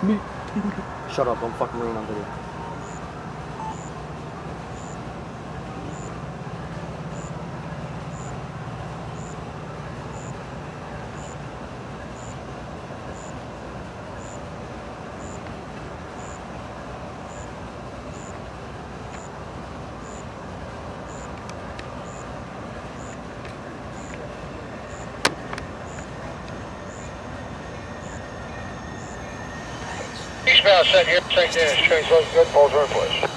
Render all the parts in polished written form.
Me. Shut up, don't fucking rain on video. Eastbound, set here, check in, train's looking good, Paul's road, please.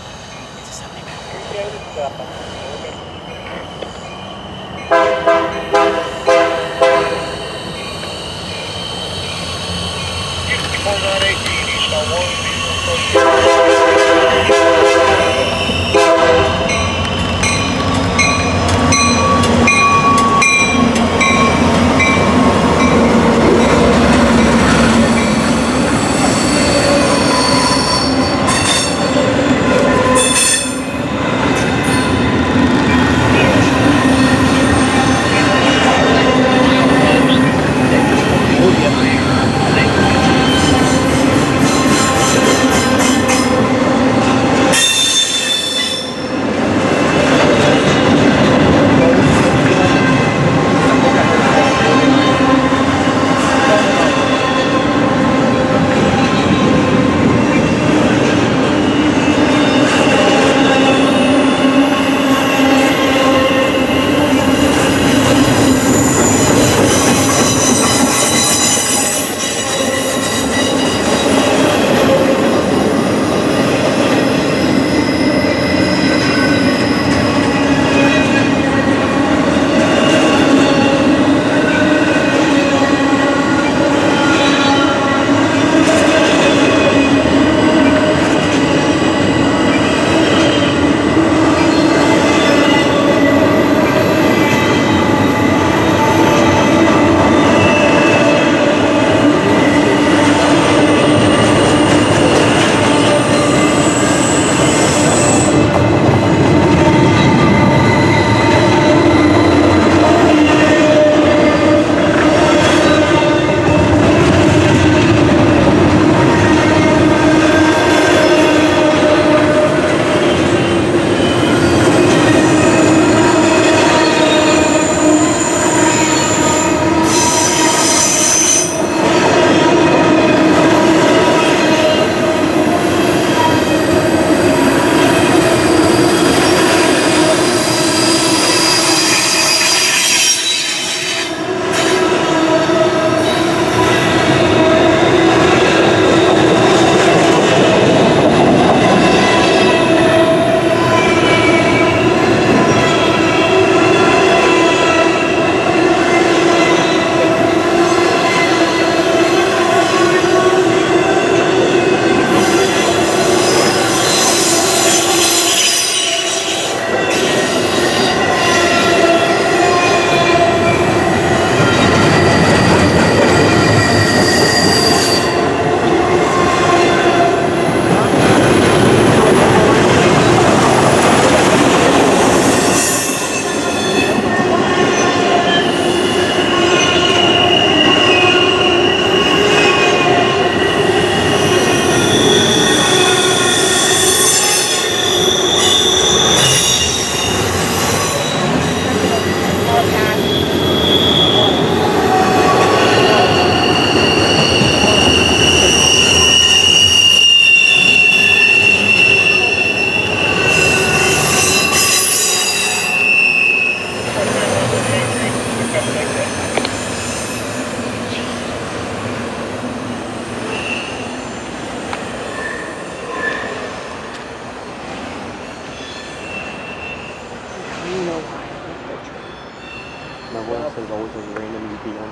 My voice says always a random UPM.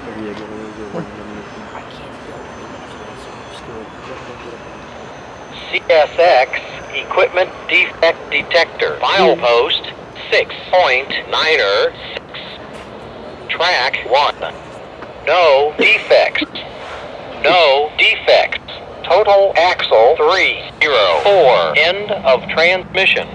Every day, random UPM. I can't feel CSX Equipment Defect Detector. Milepost 6.96. Track 1. No defects. No defects. Total axle 304. End of transmission.